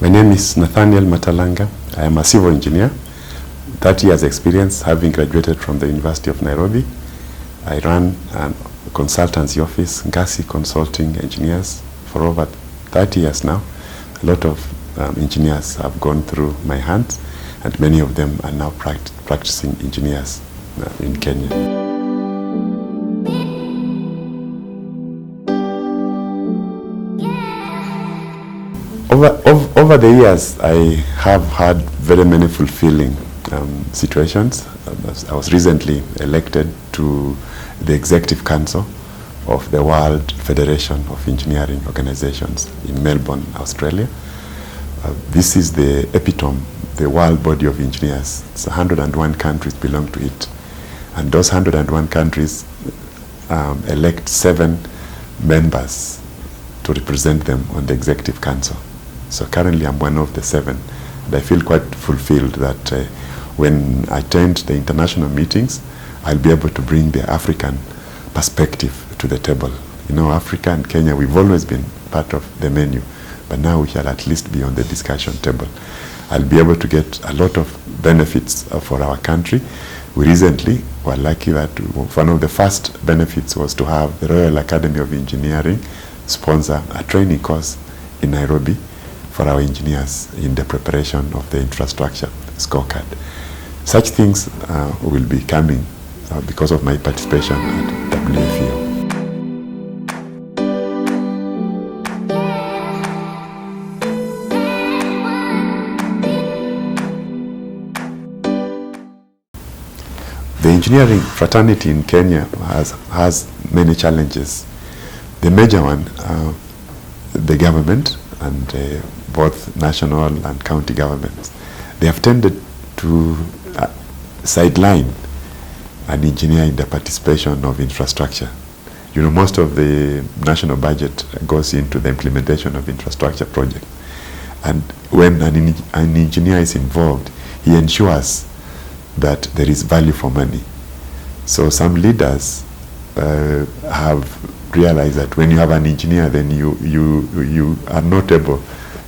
My name is Nathaniel Matalanga. I am a civil engineer, 30 years experience, having graduated from the University of Nairobi. I run a consultancy office, Ngasi Consulting Engineers, for over 30 years now. A lot of engineers have gone through my hands, and many of them are now practicing engineers in Kenya. Over the years, I have had very many fulfilling situations. I was recently elected to the Executive Council of the World Federation of Engineering Organizations in Melbourne, Australia. This is the epitome, the world body of engineers. It's 101 countries belong to it. And those 101 countries elect 7 members to represent them on the Executive Council. So currently I'm one of the 7, and I feel quite fulfilled that when I attend the international meetings, I'll be able to bring the African perspective to the table. You know, Africa and Kenya, we've always been part of the menu, but now we shall at least be on the discussion table. I'll be able to get a lot of benefits for our country. We recently were lucky that one of the first benefits was to have the Royal Academy of Engineering sponsor a training course in Nairobi for our engineers in the preparation of the infrastructure scorecard. Such things will be coming because of my participation at WFEO. The engineering fraternity in Kenya has many challenges. The major one, the government and both national and county governments, they have tended to sideline an engineer in the participation of infrastructure. You know, most of the national budget goes into the implementation of infrastructure projects. And when an engineer is involved, he ensures that there is value for money. So some leaders have realized that when you have an engineer, then you are not able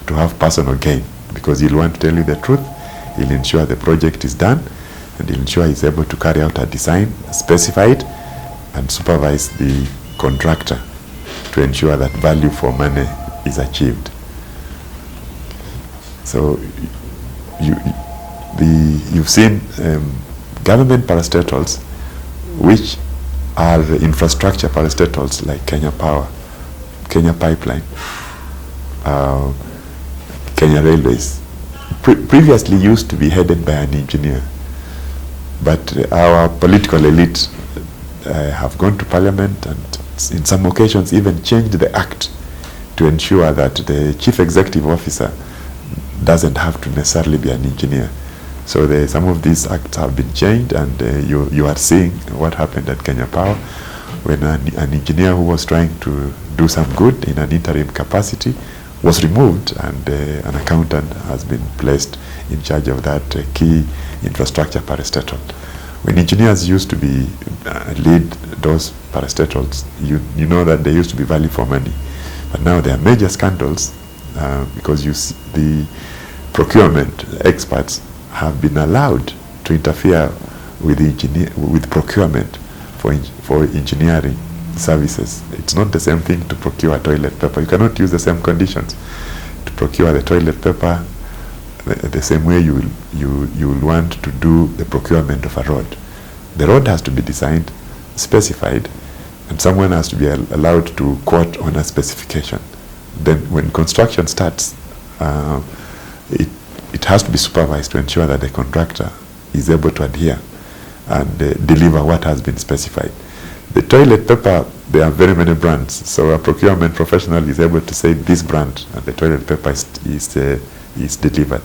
to have personal gain, because he'll want to tell you the truth, he'll ensure the project is done, and he'll ensure he's able to carry out a design, specify it, and supervise the contractor to ensure that value for money is achieved. So you've seen government parastatals, which are infrastructure parastatals like Kenya Power, Kenya Pipeline, Kenya Railways, previously used to be headed by an engineer. But our political elite have gone to parliament and in some occasions even changed the act to ensure that the chief executive officer doesn't have to necessarily be an engineer. So some of these acts have been changed, and you are seeing what happened at Kenya Power when an engineer who was trying to do some good in an interim capacity was removed, and an accountant has been placed in charge of that key infrastructure parastatal. When engineers used to be lead those parastatals, you know that they used to be value for money. But now there are major scandals because you see the procurement experts have been allowed to interfere with procurement for engineering services. It's not the same thing to procure a toilet paper. You cannot use the same conditions to procure the toilet paper the same way you will want to do the procurement of a road. The road has to be designed, specified, and someone has to be allowed to quote on a specification. Then when construction starts, it has to be supervised to ensure that the contractor is able to adhere and deliver what has been specified. The toilet paper, there are very many brands, so a procurement professional is able to say this brand, and the toilet paper is delivered.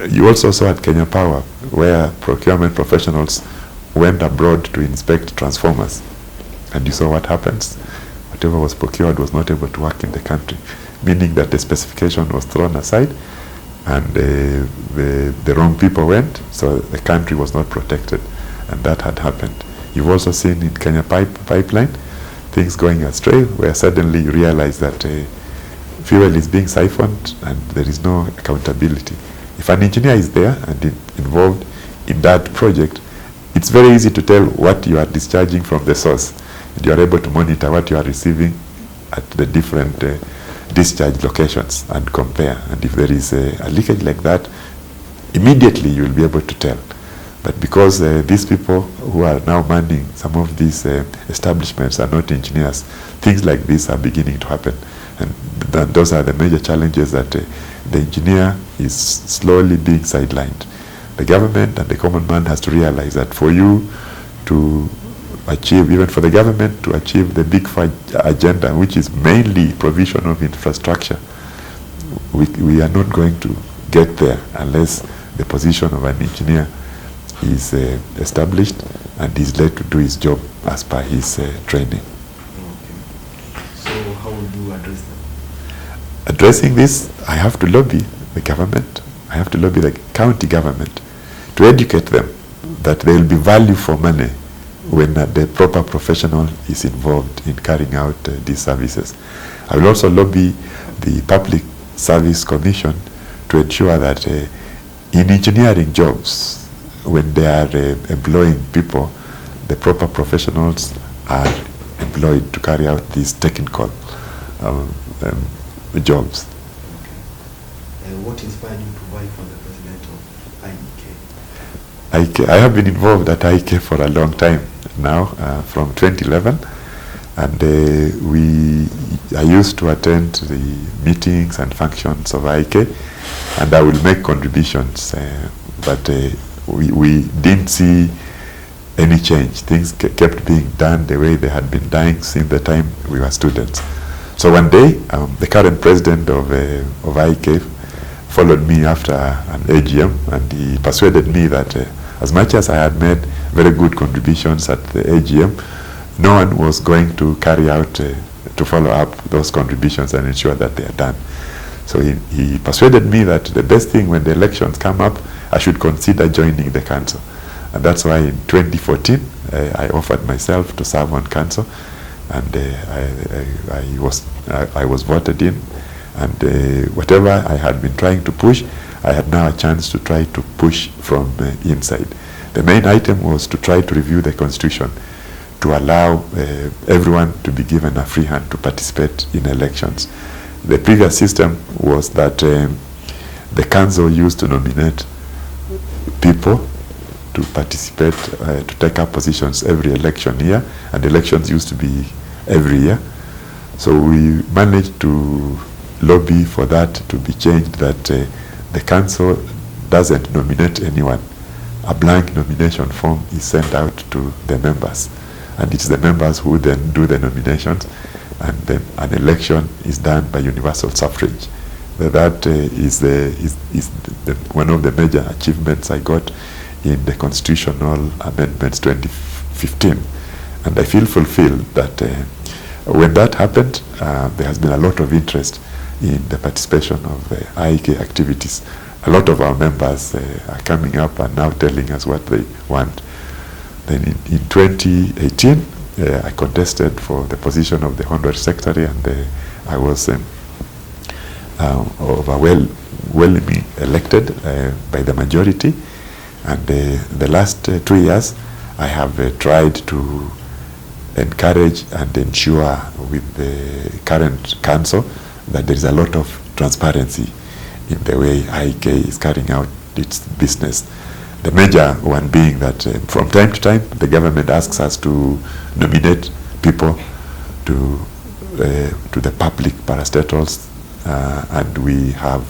You also saw at Kenya Power where procurement professionals went abroad to inspect transformers, and you saw what happens. Whatever was procured was not able to work in the country, meaning that the specification was thrown aside and the wrong people went, so the country was not protected, and that had happened. You've also seen in Kenya Pipeline things going astray, where suddenly you realize that fuel is being siphoned and there is no accountability. If an engineer is there and involved in that project, it's very easy to tell what you are discharging from the source. And you are able to monitor what you are receiving at the different discharge locations and compare. And if there is a leakage like that, immediately you will be able to tell. But because these people who are now manning some of these establishments are not engineers, things like this are beginning to happen. And those are the major challenges that the engineer is slowly being sidelined. The government and the common man has to realize that for you to achieve, even for the government to achieve the big agenda, which is mainly provision of infrastructure, we are not going to get there unless the position of an engineer is established and is led to do his job as per his training. Okay. So how would you address them? Addressing this, I have to lobby the government, I have to lobby the county government to educate them that there will be value for money when the proper professional is involved in carrying out these services. I will also lobby the Public Service Commission to ensure that in engineering jobs, when they are employing people, the proper professionals are employed to carry out these technical jobs. Okay. What inspired you to vie for the president of IEK? I have been involved at IEK for a long time now, from 2011, and I used to attend the meetings and functions of IEK, and I will make contributions, but we didn't see any change. Things kept being done the way they had been done since the time we were students. So one day, the current president of IEK followed me after an AGM, and he persuaded me that as much as I had made very good contributions at the AGM, no one was going to carry out, to follow up those contributions and ensure that they are done. So he persuaded me that the best thing when the elections come up, I should consider joining the council. And that's why in 2014, I offered myself to serve on council, and I was voted in, and whatever I had been trying to push, I had now a chance to try to push from inside. The main item was to try to review the constitution to allow everyone to be given a free hand to participate in elections. The previous system was that the council used to nominate people to participate, to take up positions every election year, and elections used to be every year. So we managed to lobby for that to be changed, that the council doesn't nominate anyone. A blank nomination form is sent out to the members, and it's the members who then do the nominations, and then an election is done by universal suffrage. That is one of the major achievements I got in the constitutional amendments 2015, and I feel fulfilled that when that happened, there has been a lot of interest in the participation of IEK activities. A lot of our members are coming up and now telling us what they want. Then in 2018, I contested for the position of the honorary secretary, and I was overwhelmingly elected by the majority. And the last 2 years, I have tried to encourage and ensure with the current council that there is a lot of transparency in the way IEK is carrying out its business. The major one being that from time to time, the government asks us to nominate people to the public parastatals, and we have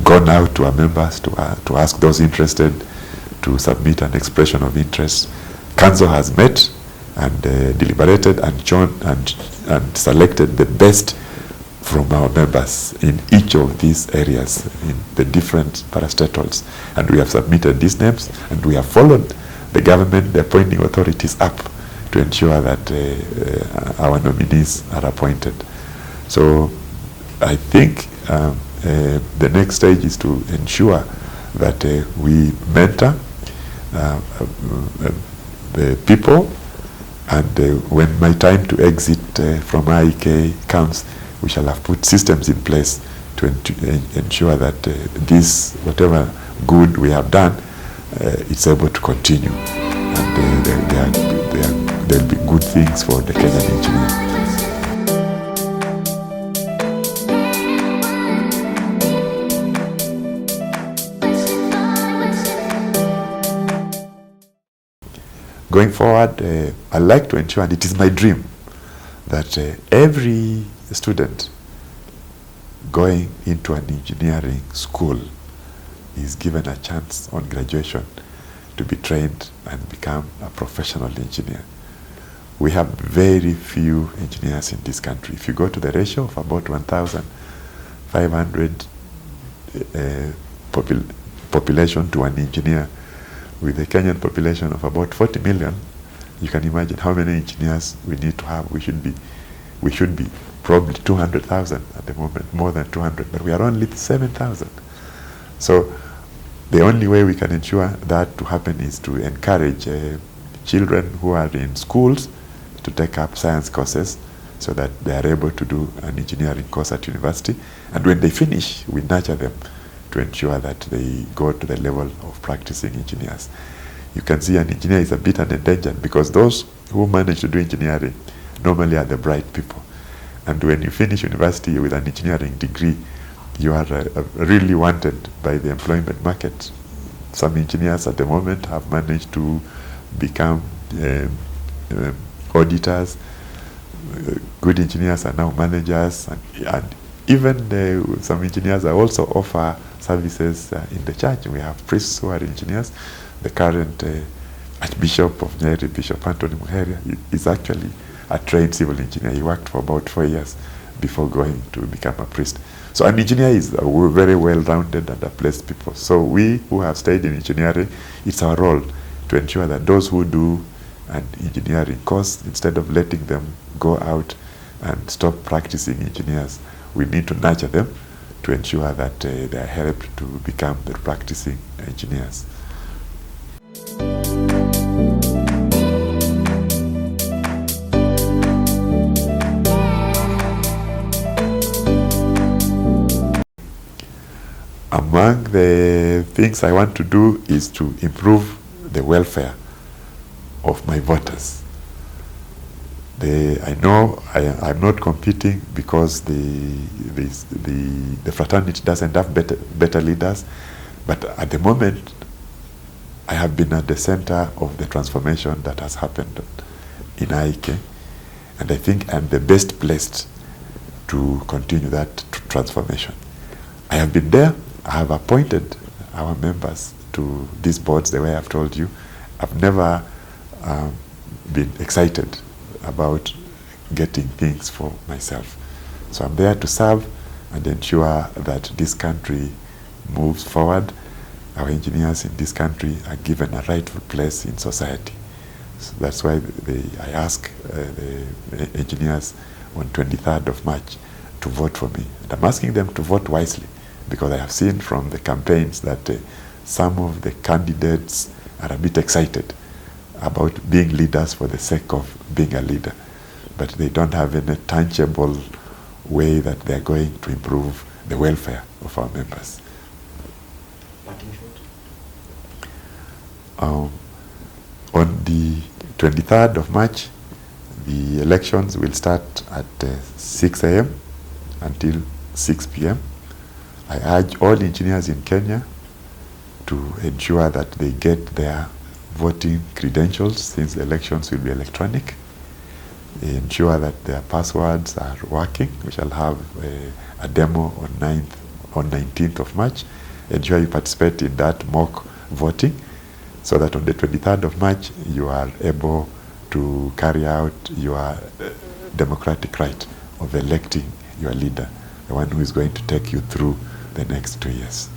gone out to our members to ask those interested to submit an expression of interest. Council has met and deliberated and selected the best from our members in each of these areas, in the different parastatals, and we have submitted these names, and we have followed the government, the appointing authorities up to ensure that our nominees are appointed. So I think the next stage is to ensure that we mentor the people, and when my time to exit from IEK comes, we shall have put systems in place to ensure that this, whatever good we have done, it's able to continue. And there'll be good things for the Kenyan engineers. Going forward, I like to ensure, and it is my dream, that every student going into an engineering school is given a chance on graduation to be trained and become a professional engineer. We have very few engineers in this country. If you go to the ratio of about 1,500 population to an engineer, with a Kenyan population of about 40 million, you can imagine how many engineers we need to have. We should be probably 200,000 at the moment, more than 200, but we are only 7,000. So the only way we can ensure that to happen is to encourage children who are in schools to take up science courses so that they are able to do an engineering course at university. And when they finish, we nurture them to ensure that they go to the level of practicing engineers. You can see an engineer is a bit endangered because those who manage to do engineering normally are the bright people. And when you finish university with an engineering degree, you are really wanted by the employment market. Some engineers at the moment have managed to become auditors. Good engineers are now managers, and even some engineers are also offer services in the church. We have priests who are engineers. The current Archbishop of Nyeri, Bishop Anthony Muheria, is actually a trained civil engineer. He worked for about 4 years before going to become a priest. So an engineer is very well-rounded and blessed people. So we who have stayed in engineering, it's our role to ensure that those who do an engineering course, instead of letting them go out and stop practicing engineers, we need to nurture them to ensure that they are helped to become the practicing engineers. Among the things I want to do is to improve the welfare of my voters. I know I'm not competing because the fraternity doesn't have better leaders, but at the moment I have been at the center of the transformation that has happened in IEK, and I think I'm the best placed to continue that transformation. I have been there. I have appointed our members to these boards the way I've told you. I've never been excited about getting things for myself. So I'm there to serve and ensure that this country moves forward. Our engineers in this country are given a rightful place in society. So that's why I ask the engineers on 23rd of March to vote for me. And I'm asking them to vote wisely, because I have seen from the campaigns that some of the candidates are a bit excited about being leaders for the sake of being a leader, but they don't have any tangible way that they're going to improve the welfare of our members. On the 23rd of March, the elections will start at 6 a.m. until 6 p.m. I urge all engineers in Kenya to ensure that they get their voting credentials, since the elections will be electronic. Ensure that their passwords are working. We shall have a demo on 19th of March. Ensure you participate in that mock voting, so that on the 23rd of March you are able to carry out your democratic right of electing your leader, the one who is going to take you through the next 2 years.